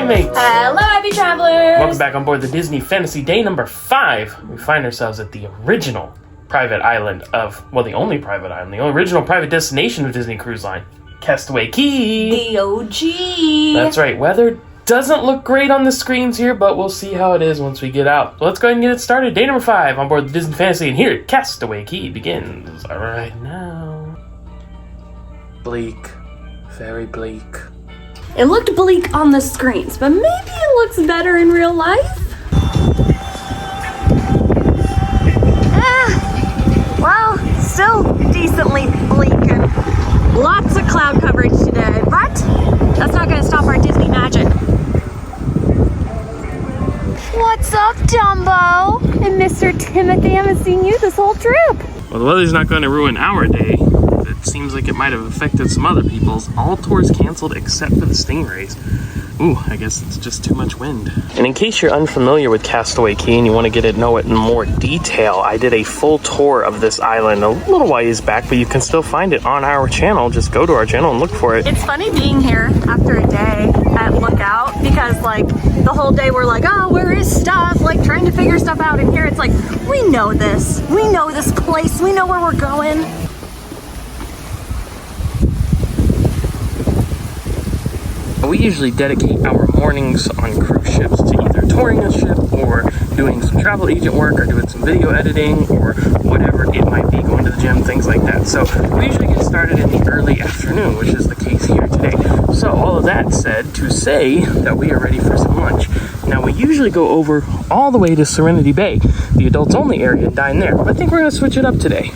mates. Hello, happy travelers. Welcome back on board the Disney Fantasy Day number 5. We find ourselves at the original private island of, well, the only private island, the original private destination of Disney Cruise Line, Castaway Cay. The OG. That's right. Weather doesn't look great on the screens here, but we'll see how it is once we get out. So let's go ahead and get it started. Day number 5 on board the Disney Fantasy, and here at Castaway Cay begins right now. Bleak. Very bleak. It looked bleak on the screens, but maybe it looks better in real life. Well, still decently bleak and lots of cloud coverage today, but that's not going to stop our Disney magic. What's up, Dumbo? And Mr. Timothy, I haven't seen you this whole trip. Well, the weather's not going to ruin our day. It seems like it might have affected some other people's. All tours canceled except for the Stingrays. Ooh, I guess it's just too much wind. And in case you're unfamiliar with Castaway Cay and you want to know it in more detail, I did a full tour of this island a little ways back, but you can still find it on our channel. Just go to our channel and look for it. It's funny being here after a day at Lookout because like the whole day we're like, oh, where is stuff? Like trying to figure stuff out. And here it's like, we know this. We know this place. We know where we're going. We usually dedicate our mornings on cruise ships to either touring a ship or doing some travel agent work or doing some video editing or whatever it might be, going to the gym, things like that. So we usually get started in the early afternoon, which is the case here today. So all of that said, to say that we are ready for some lunch. Now we usually go over all the way to Serenity Bay, the adults only area, and dine there. But I think we're going to switch it up today.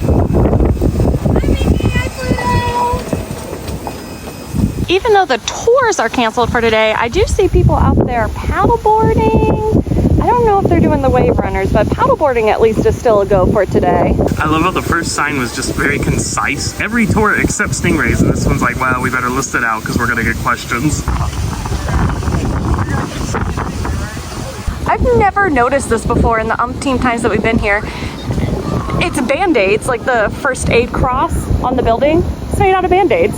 Even though the tours are canceled for today, I do see people out there paddleboarding. I don't know if they're doing the wave runners, but paddleboarding at least is still a go for today. I love how the first sign was just very concise. Every tour except Stingrays, and this one's like, well, we better list it out because we're going to get questions. I've never noticed this before in the umpteen times that we've been here. It's Band-Aids, like the first aid cross on the building. It's made out of Band-Aids.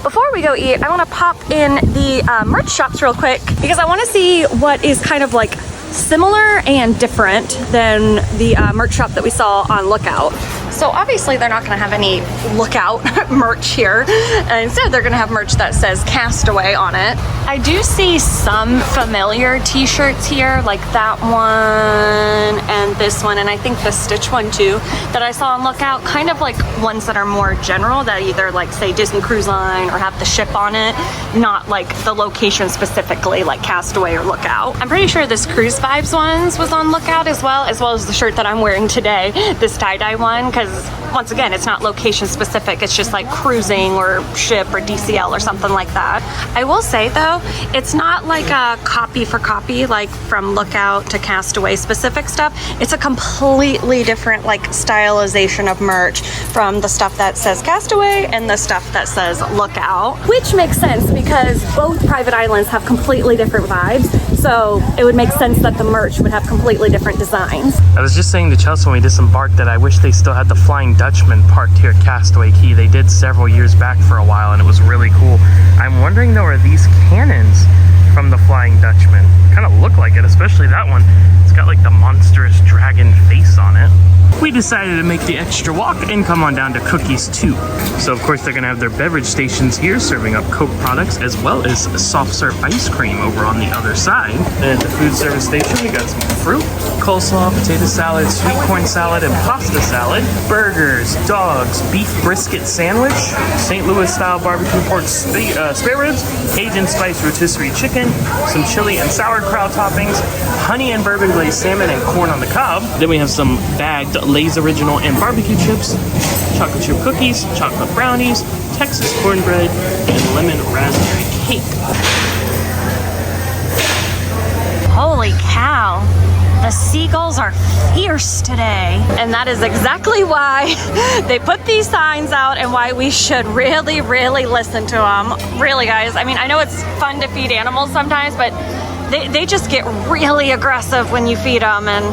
Before we go eat, I want to pop in the merch shops real quick because I want to see what is kind of like similar and different than the merch shop that we saw on Lookout. So obviously they're not going to have any Lookout merch here. Instead, they're going to have merch that says Castaway on it. I do see some familiar t-shirts here, like that one and this one, and I think the Stitch one too, that I saw on Lookout. Kind of like ones that are more general, that either like say Disney Cruise Line or have the ship on it, not like the location specifically like Castaway or Lookout. I'm pretty sure this Cruise Vibes ones was on Lookout as well as the shirt that I'm wearing today, this tie-dye one, because once again, it's not location specific. It's just like cruising or ship or DCL or something like that. I will say though, it's not like a copy for copy, like from Lookout to Castaway specific stuff. It's a completely different like stylization of merch from the stuff that says Castaway and the stuff that says Lookout, which makes sense because both private islands have completely different vibes. So it would make sense that the merch would have completely different designs. I was just saying to Chelsy when we disembarked that I wish they still had the Flying Dutchman parked here at Castaway Cay. They did several years back for a while and it was really cool. I'm wondering though, are these cannons from the Flying Dutchman? Kind of look like it, especially that one. It's got like the monstrous dragon face on it. We decided to make the extra walk and come on down to Cookies too. So of course they're gonna have their beverage stations here serving up Coke products as well as soft serve ice cream over on the other side. Then at the food service station we got some fruit, coleslaw, potato salad, sweet corn salad, and pasta salad, burgers, dogs, beef brisket sandwich, St. Louis style barbecue pork spare ribs, Cajun spice rotisserie chicken, some chili and sauerkraut toppings, honey and bourbon glazed salmon and corn on the cob. Then we have some bagged Lay's Original and barbecue chips, chocolate chip cookies, chocolate brownies, Texas cornbread, and lemon raspberry cake. Holy cow. The seagulls are fierce today. And that is exactly why they put these signs out and why we should really, really listen to them. Really, guys. I mean, I know it's fun to feed animals sometimes, but they just get really aggressive when you feed them, and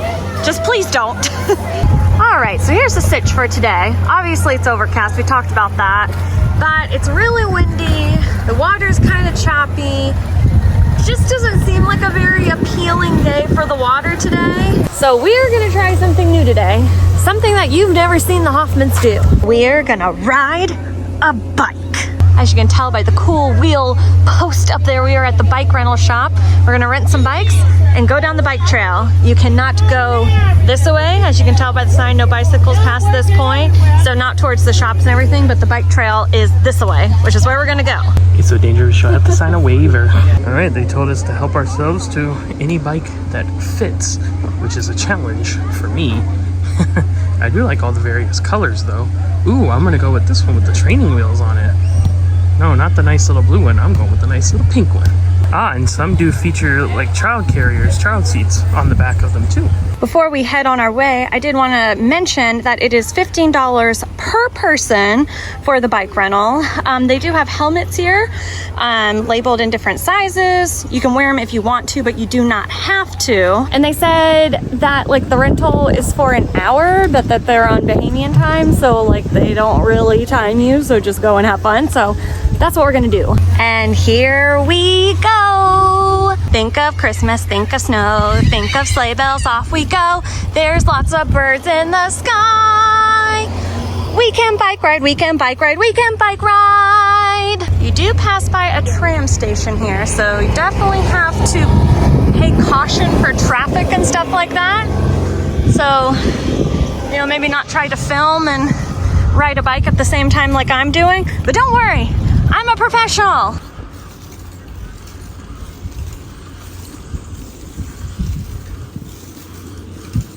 just please don't. All right, so here's the sitch for today. Obviously it's overcast, we talked about that, but it's really windy, the water's kind of choppy, just doesn't seem like a very appealing day for the water today. So we're gonna try something new today. Something that you've never seen the Hoffmans do. We're gonna ride a bike. As you can tell by the cool wheel post up there, we are at the bike rental shop. We're gonna rent some bikes and go down the bike trail. You cannot go this way, as you can tell by the sign, no bicycles past this point. So not towards the shops and everything, but the bike trail is this way, which is where we're gonna go. It's so dangerous, you'll have to sign a waiver. All right, they told us to help ourselves to any bike that fits, which is a challenge for me. I do like all the various colors though. Ooh, I'm gonna go with this one with the training wheels on it. No, not the nice little blue one. I'm going with the nice little pink one. Ah, and some do feature like child carriers, child seats on the back of them too. Before we head on our way, I did want to mention that it is $15 per person for the bike rental. They do have helmets here, labeled in different sizes. You can wear them if you want to, but you do not have to. And they said that like the rental is for an hour, but that they're on Bahamian time, so like they don't really time you, so just go and have fun. So that's what we're gonna do. And here we go. Think of Christmas, think of snow, think of sleigh bells, off we go. There's lots of birds in the sky. We can bike ride, we can bike ride, we can bike ride. You do pass by a tram station here, so you definitely have to pay caution for traffic and stuff like that. So, you know, maybe not try to film and ride a bike at the same time like I'm doing, but don't worry, I'm a professional.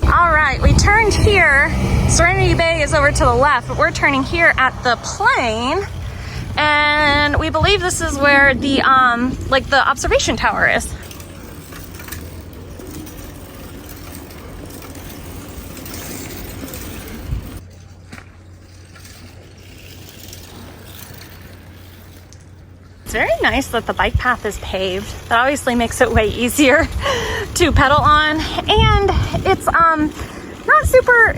All right, we turned here. Serenity Bay is over to the left, but we're turning here at the plane. And we believe this is where the like the observation tower is. It's very nice that the bike path is paved. That obviously makes it way easier to pedal on, and it's not super,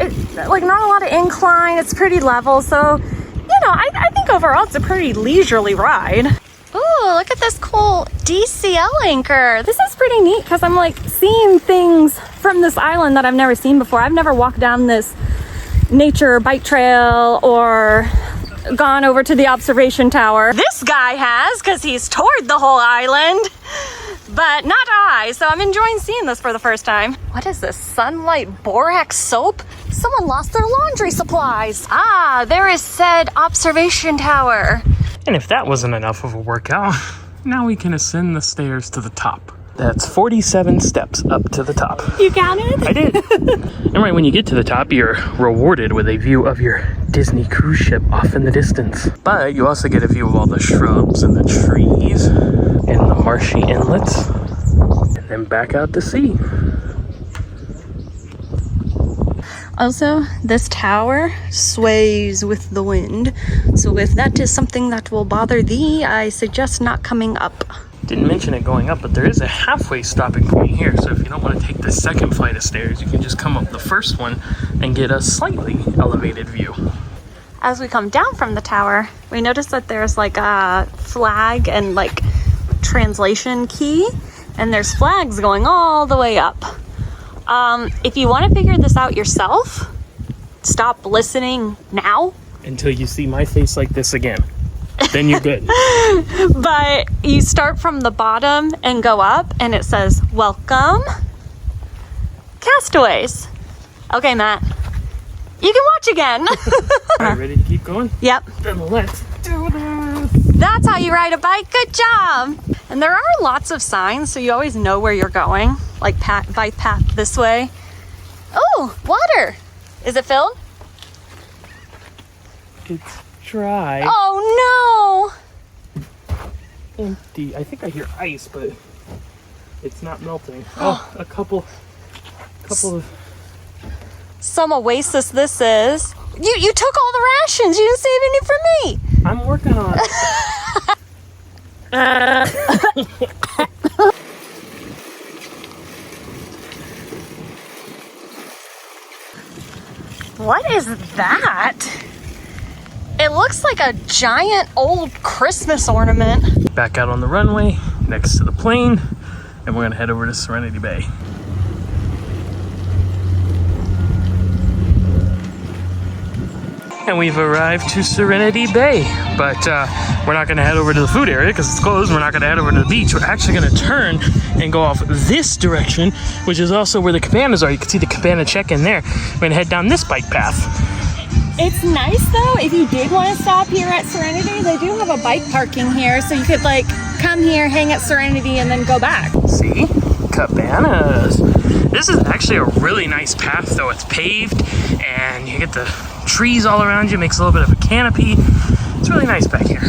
like not a lot of incline. It's pretty level, so you know, I think overall it's a pretty leisurely ride. Ooh, look at this cool DCL anchor. This is pretty neat because I'm like seeing things from this island that I've never seen before. I've never walked down this nature bike trail or gone over to the observation tower. This guy has, because he's toured the whole island, but not I, so I'm enjoying seeing this for the first time. What is this, Sunlight Borax soap? Someone lost their laundry supplies. Ah, there is said observation tower. And if that wasn't enough of a workout, now we can ascend the stairs to the top. That's 47 steps up to the top. You counted? I did. And right when you get to the top, you're rewarded with a view of your Disney cruise ship off in the distance. But you also get a view of all the shrubs and the trees and the marshy inlets, and then back out to sea. Also, this tower sways with the wind. So if that is something that will bother thee, I suggest not coming up. Didn't mention it going up, but there is a halfway stopping point here. So if you don't want to take the second flight of stairs, you can just come up the first one and get a slightly elevated view. As we come down from the tower, we notice that there's like a flag and like translation key, and there's flags going all the way up. If you want to figure this out yourself, stop listening now. Until you see my face like this again. Then you're good. But you start from the bottom and go up, and it says, "Welcome, Castaways." Okay, Matt, you can watch again. All right, ready to keep going? Yep. Then let's do this. That's how you ride a bike. Good job. And there are lots of signs, so you always know where you're going. Like bike path this way. Oh, water. Is it filled? It's dry. Oh no. Empty. I think I hear ice, but it's not melting. Oh, a couple of. Some oasis this is. You took all the rations. You didn't save any for me. I'm working on it. What is that? It looks like a giant old Christmas ornament. Back out on the runway next to the plane. and we're gonna head over to Serenity Bay. And we've arrived to Serenity Bay, but we're not gonna head over to the food area because it's closed. We're not gonna head over to the beach. We're actually gonna turn and go off this direction, which is also where the cabanas are. You can see the cabana check-in there. We're gonna head down this bike path. It's nice though, if you did want to stop here at Serenity, they do have a bike parking here, so you could like come here, hang at Serenity, and then go back. See? Cabanas. This is actually a really nice path though. It's paved and you get the trees all around you, makes a little bit of a canopy. It's really nice back here.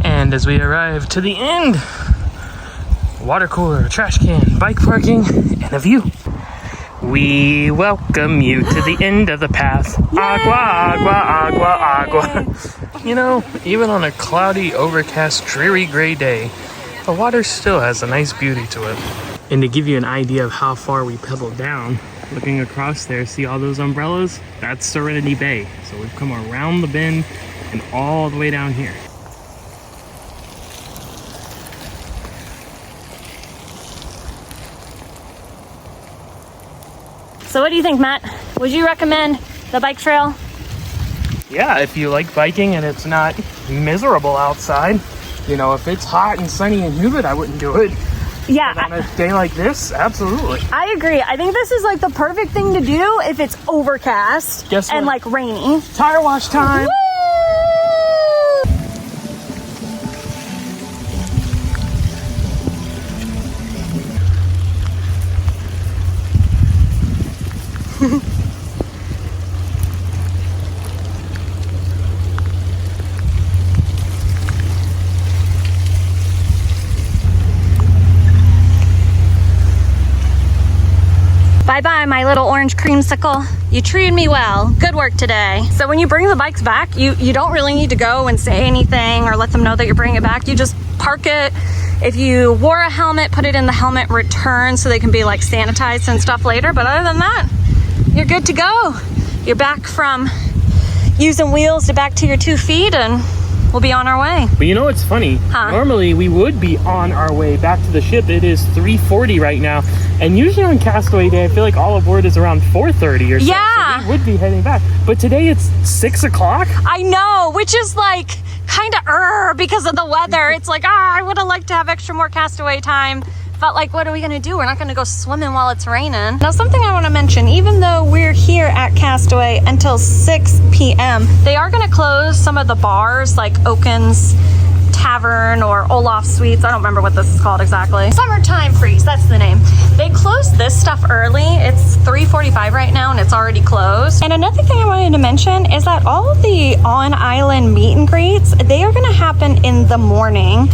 And as we arrive to the end, water cooler, trash can, bike parking, and a view. We welcome you to the end of the path. Agua, agua, agua, agua. You know, even on a cloudy, overcast, dreary gray day, the water still has a nice beauty to it. And to give you an idea of how far we pedaled down, looking across there, see all those umbrellas? That's Serenity Bay. So we've come around the bend and all the way down here. So what do you think, Matt? Would you recommend the bike trail? Yeah, if you like biking and it's not miserable outside. You know, if it's hot and sunny and humid, I wouldn't do it. Yeah. But on a day like this, absolutely. I agree. I think this is like the perfect thing to do if it's overcast and like rainy. Tire wash time. Woo! Bye-bye, my little orange creamsicle. You treated me well. Good work today. So when you bring the bikes back, you don't really need to go and say anything or let them know that you're bringing it back. You just park it. If you wore a helmet, put it in the helmet return so they can be like sanitized and stuff later. But other than that, you're good to go. You're back from using wheels to back to your 2 feet, and we'll be on our way. But you know what's funny? Huh? Normally we would be on our way back to the ship. It is 3:40 right now. And usually on Castaway Day, I feel like all aboard is around 4:30 or so. Yeah. So we would be heading back. But today it's 6 o'clock. I know, which is like kind of because of the weather. It's like, I would have liked to have extra more Castaway time. But like, what are we gonna do? We're not gonna go swimming while it's raining. Now, something I wanna mention, even though we're here at Castaway until 6 p.m., they are gonna close some of the bars like Oaken's Tavern or Olaf Suites. I don't remember what this is called exactly. Summertime Freeze, that's the name. They closed this stuff early. It's 3:45 right now and it's already closed. And another thing I wanted to mention is that all of the on-island meet and greets, they are gonna happen in the morning.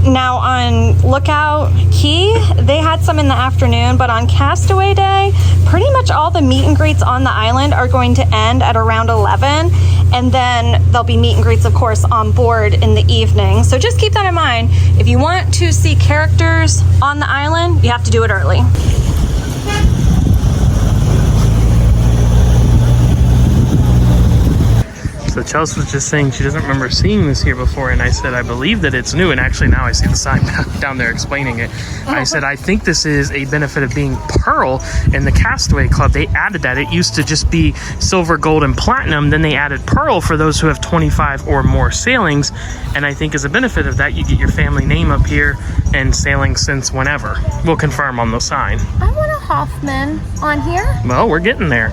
Now on Lookout Key, they had some in the afternoon, but on Castaway Day, pretty much all the meet and greets on the island are going to end at around 11, and then there'll be meet and greets, of course, on board in the evening. So just keep that in mind. If you want to see characters on the island, you have to do it early. So Chelsy was just saying she doesn't remember seeing this here before, and I said I believe that it's new, and actually now I see the sign down there explaining it. I said I think this is a benefit of being Pearl in the Castaway Club. They added that. It used to just be silver, gold, and platinum. Then they added Pearl for those who have 25 or more sailings, and I think as a benefit of that, you get your family name up here and sailing since whenever. We'll confirm on the sign. I want a Hoffman on here. Well, we're getting there.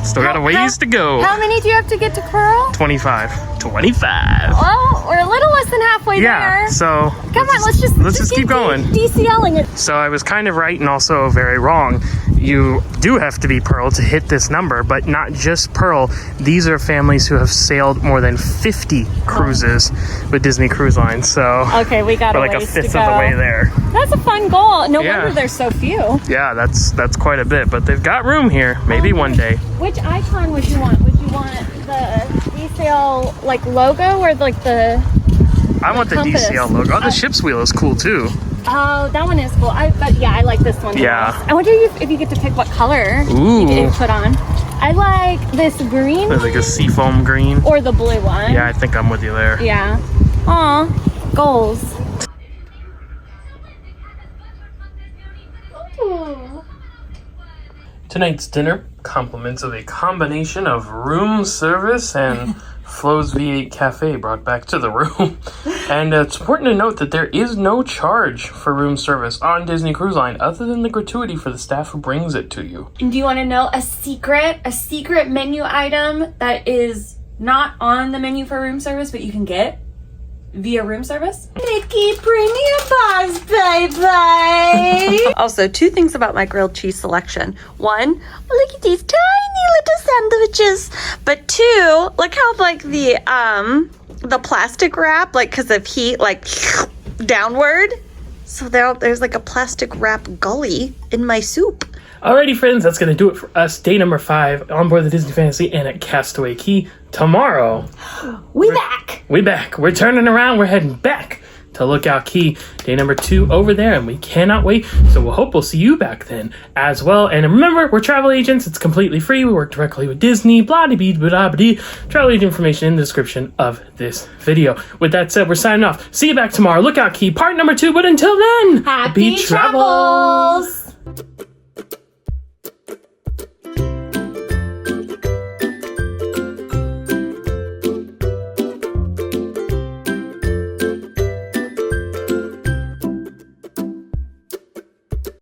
Still got a ways to go. How many do you have to get to Pearl? 25. 25. Well, we're a little less than halfway there. So come on, let's just keep going. DCLing it. So I was kind of right and also very wrong. You do have to be Pearl to hit this number, but not just Pearl. These are families who have sailed more than 50 cruises with Disney Cruise Line. So okay, we got we're like a fifth of the way there. That's a fun goal. No wonder there's so few. Yeah, that's quite a bit, but they've got room here. Maybe one day. Which icon would you want? Would you want the DCL like logo or like the I want the compass? DCL logo. Oh, the ship's wheel is cool too. Oh, that one is cool. But yeah, I like this one. Yeah. I wonder if you get to pick what color you get to put on. I like this green. There's like a seafoam green. Or the blue one. Yeah, I think I'm with you there. Yeah. Aw, goals. Tonight's dinner compliments of a combination of room service and Flo's V8 Cafe brought back to the room. And it's important to note that there is no charge for room service on Disney Cruise Line other than the gratuity for the staff who brings it to you. And do you want to know a secret menu item that is not on the menu for room service, but you can get via room service? Mickey, bring me a box, baby. Also, 2 things about my grilled cheese selection. 1, look at these tiny little sandwiches. But 2, look how like the plastic wrap, like because of heat, like downward. So there's like a plastic wrap gully in my soup. Alrighty, friends, that's going to do it for us. Day number 5 on board the Disney Fantasy and at Castaway Cay. Tomorrow, we're back. We're turning around. We're heading back to Lookout Cay. Day number 2 over there, and we cannot wait. So we'll hope we'll see you back then as well. And remember, we're travel agents. It's completely free. We work directly with Disney. Blah-de-bee-blah-de-bee. Travel agent information in the description of this video. With that said, we're signing off. See you back tomorrow. Lookout Cay, part number 2. But until then, Happy travels.